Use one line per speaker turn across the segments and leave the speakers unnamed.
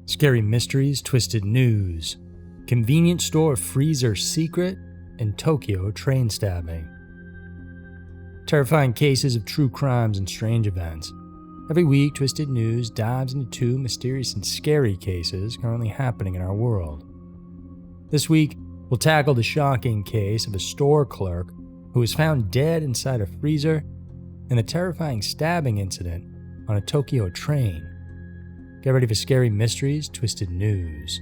Scary mysteries, twisted news, convenience store freezer secret, and Tokyo train stabbing. Terrifying cases of true crimes and strange events. Every week, Twisted News dives into two mysterious and scary cases currently happening in our world. This week, we'll tackle the shocking case of a store clerk who was found dead inside a freezer and the terrifying stabbing incident on a Tokyo train. Get ready for Scary Mysteries, Twisted News.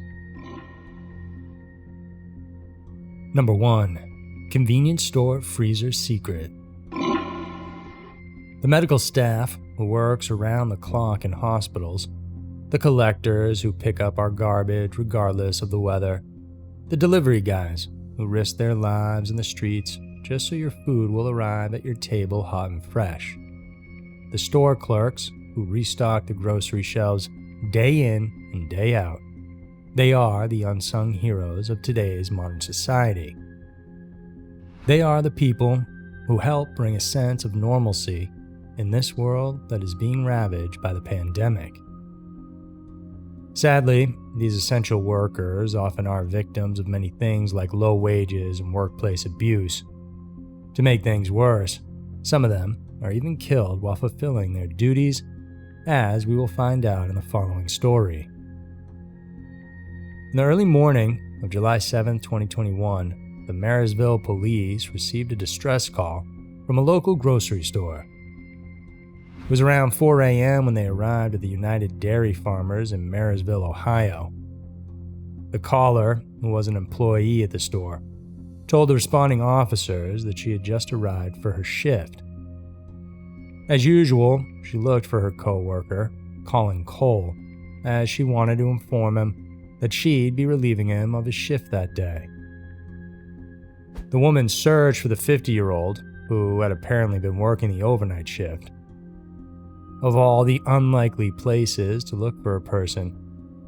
Number 1. Convenience store freezer secret. The medical staff who works around the clock in hospitals, the collectors who pick up our garbage regardless of the weather, the delivery guys who risk their lives in the streets just so your food will arrive at your table hot and fresh, the store clerks who restock the grocery shelves day in and day out. They are the unsung heroes of today's modern society. They are the people who help bring a sense of normalcy in this world that is being ravaged by the pandemic. Sadly, these essential workers often are victims of many things like low wages and workplace abuse. To make things worse, some of them are even killed while fulfilling their duties, as we will find out in the following story. In the early morning of July 7, 2021, the Marysville police received a distress call from a local grocery store. It was around 4 a.m. when they arrived at the United Dairy Farmers in Marysville, Ohio. The caller, who was an employee at the store, told the responding officers that she had just arrived for her shift. As usual, she looked for her co-worker, Colin Cole, as she wanted to inform him that she'd be relieving him of his shift that day. The woman searched for the 50-year-old, who had apparently been working the overnight shift. Of all the unlikely places to look for a person,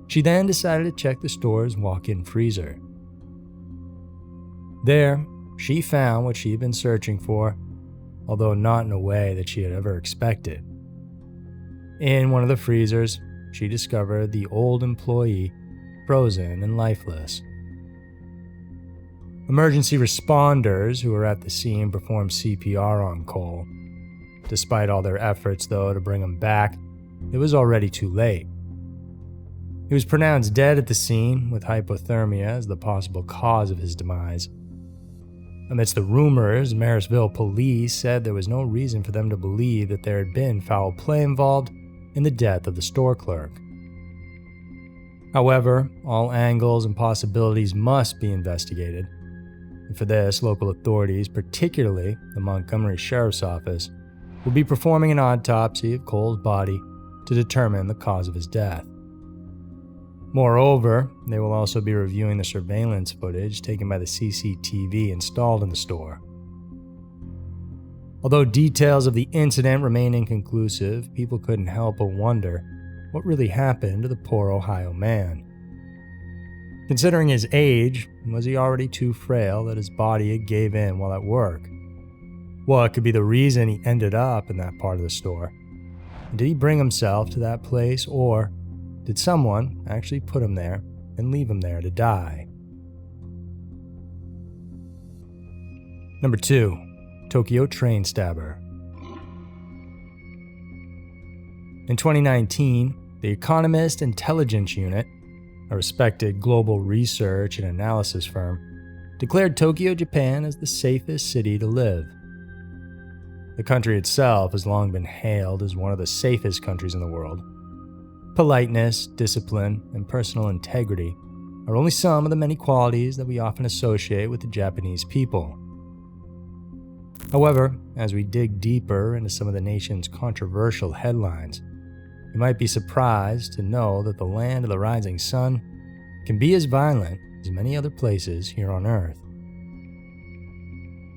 she then decided to check the store's walk-in freezer. There, she found what she had been searching for, although not in a way that she had ever expected. In one of the freezers, she discovered the old employee frozen and lifeless. Emergency responders who were at the scene performed CPR on Cole. Despite all their efforts, though, to bring him back, it was already too late. He was pronounced dead at the scene, with hypothermia as the possible cause of his demise. Amidst the rumors, Marysville police said there was no reason for them to believe that there had been foul play involved in the death of the store clerk. However, all angles and possibilities must be investigated, and for this, local authorities, particularly the Montgomery Sheriff's Office, will be performing an autopsy of Cole's body to determine the cause of his death. Moreover, they will also be reviewing the surveillance footage taken by the CCTV installed in the store. Although details of the incident remain inconclusive, people couldn't help but wonder what really happened to the poor Ohio man. Considering his age, was he already too frail that his body gave in while at work? What could be the reason he ended up in that part of the store? And did he bring himself to that place, or did someone actually put him there and leave him there to die? Number 2. Tokyo train stabber. In 2019, the Economist Intelligence Unit, a respected global research and analysis firm, declared Tokyo, Japan as the safest city to live. The country itself has long been hailed as one of the safest countries in the world. Politeness, discipline, and personal integrity are only some of the many qualities that we often associate with the Japanese people. However, as we dig deeper into some of the nation's controversial headlines, you might be surprised to know that the land of the rising sun can be as violent as many other places here on Earth.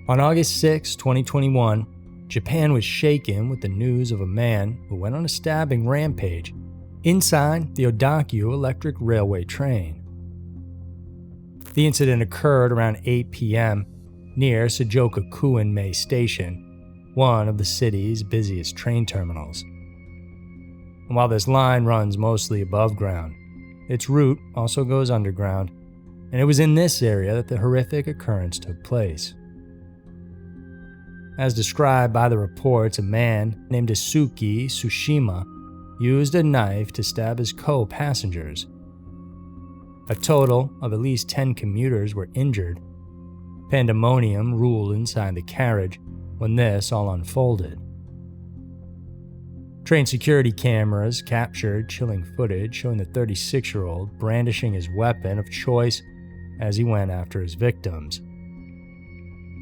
On August 6, 2021, Japan was shaken with the news of a man who went on a stabbing rampage inside the Odakyu electric railway train. The incident occurred around 8 p.m. near Sujokakuin-mei Station, one of the city's busiest train terminals. And while this line runs mostly above ground, its route also goes underground, and it was in this area that the horrific occurrence took place. As described by the reports, a man named Isuki Tsushima used a knife to stab his co-passengers. A total of at least 10 commuters were injured. Pandemonium ruled inside the carriage when this all unfolded. Train security cameras captured chilling footage showing the 36-year-old brandishing his weapon of choice as he went after his victims.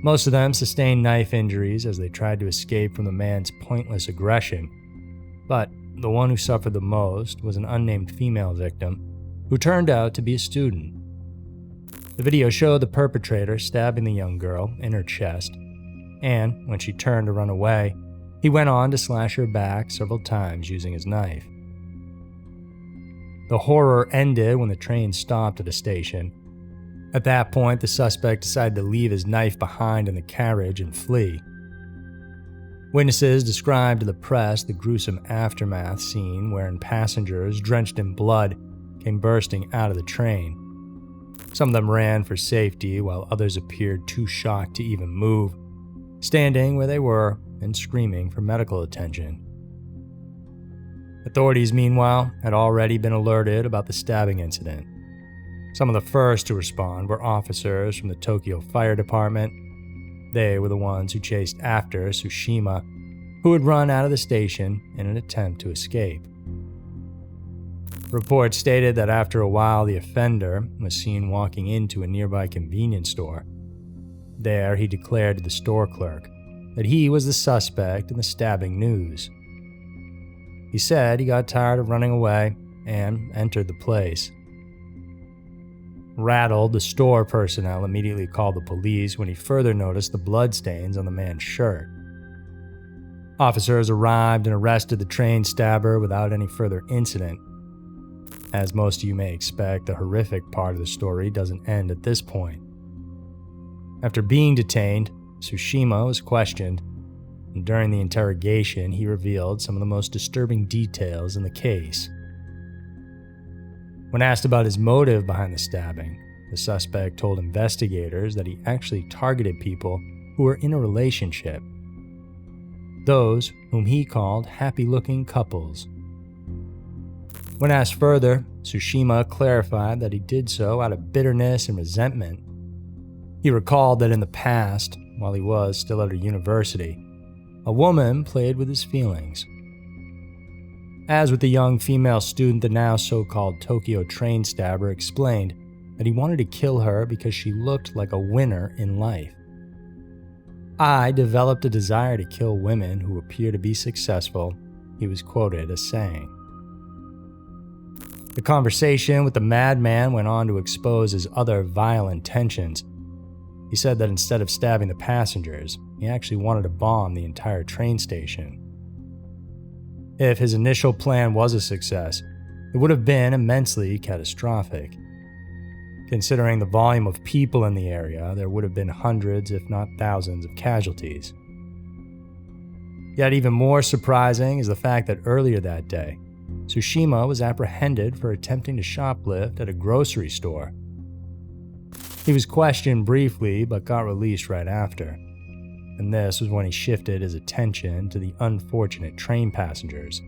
Most of them sustained knife injuries as they tried to escape from the man's pointless aggression, but the one who suffered the most was an unnamed female victim who turned out to be a student. The video showed the perpetrator stabbing the young girl in her chest, and when she turned to run away, he went on to slash her back several times using his knife. The horror ended when the train stopped at a station. At that point, the suspect decided to leave his knife behind in the carriage and flee. Witnesses described to the press the gruesome aftermath scene wherein passengers, drenched in blood, came bursting out of the train. Some of them ran for safety, while others appeared too shocked to even move, standing where they were and screaming for medical attention. Authorities, meanwhile, had already been alerted about the stabbing incident. Some of the first to respond were officers from the Tokyo Fire Department. They were the ones who chased after Tsushima, who had run out of the station in an attempt to escape. Reports stated that after a while, the offender was seen walking into a nearby convenience store. There, he declared to the store clerk that he was the suspect in the stabbing news. He said he got tired of running away and entered the place. Rattled, the store personnel immediately called the police when he further noticed the bloodstains on the man's shirt. Officers arrived and arrested the train stabber without any further incident. As most of you may expect, the horrific part of the story doesn't end at this point. After being detained, Tsushima was questioned, and during the interrogation, he revealed some of the most disturbing details in the case. When asked about his motive behind the stabbing, the suspect told investigators that he actually targeted people who were in a relationship, those whom he called happy-looking couples. When asked further, Tsushima clarified that he did so out of bitterness and resentment. He recalled that in the past, while he was still at a university, a woman played with his feelings. As with the young female student, the now so-called Tokyo train stabber explained that he wanted to kill her because she looked like a winner in life. "I developed a desire to kill women who appear to be successful," he was quoted as saying. The conversation with the madman went on to expose his other vile intentions. He said that instead of stabbing the passengers, he actually wanted to bomb the entire train station. If his initial plan was a success, it would have been immensely catastrophic. Considering the volume of people in the area, there would have been hundreds, if not thousands, of casualties. Yet even more surprising is the fact that earlier that day, Tsushima was apprehended for attempting to shoplift at a grocery store. He was questioned briefly but got released right after, and this was when he shifted his attention to the unfortunate train passengers.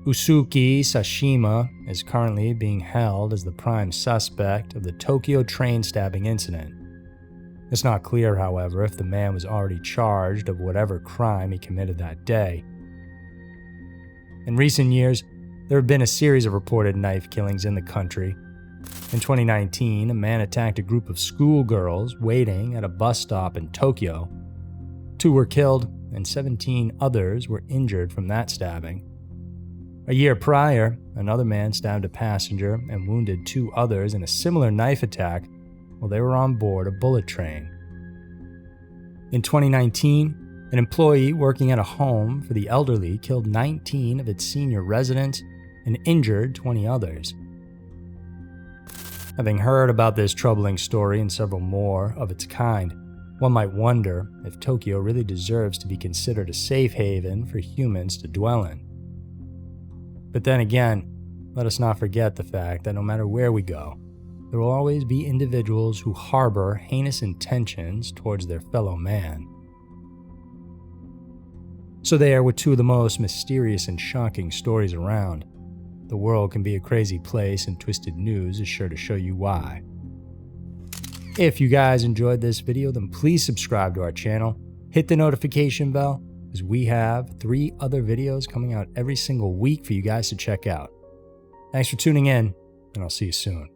Isuki Tsushima is currently being held as the prime suspect of the Tokyo train stabbing incident. It's not clear, however, if the man was already charged of whatever crime he committed that day. In recent years, there have been a series of reported knife killings in the country. In 2019, a man attacked a group of schoolgirls waiting at a bus stop in Tokyo. 2 were killed, and 17 others were injured from that stabbing. A year prior, another man stabbed a passenger and wounded 2 others in a similar knife attack while they were on board a bullet train. In 2019, an employee working at a home for the elderly killed 19 of its senior residents and injured 20 others. Having heard about this troubling story and several more of its kind, one might wonder if Tokyo really deserves to be considered a safe haven for humans to dwell in. But then again, let us not forget the fact that no matter where we go, there will always be individuals who harbor heinous intentions towards their fellow man. So there were two of the most mysterious and shocking stories around. The world can be a crazy place, and Twisted News is sure to show you why. If you guys enjoyed this video, then please subscribe to our channel, hit the notification bell, as we have 3 other videos coming out every single week for you guys to check out. Thanks for tuning in, and I'll see you soon.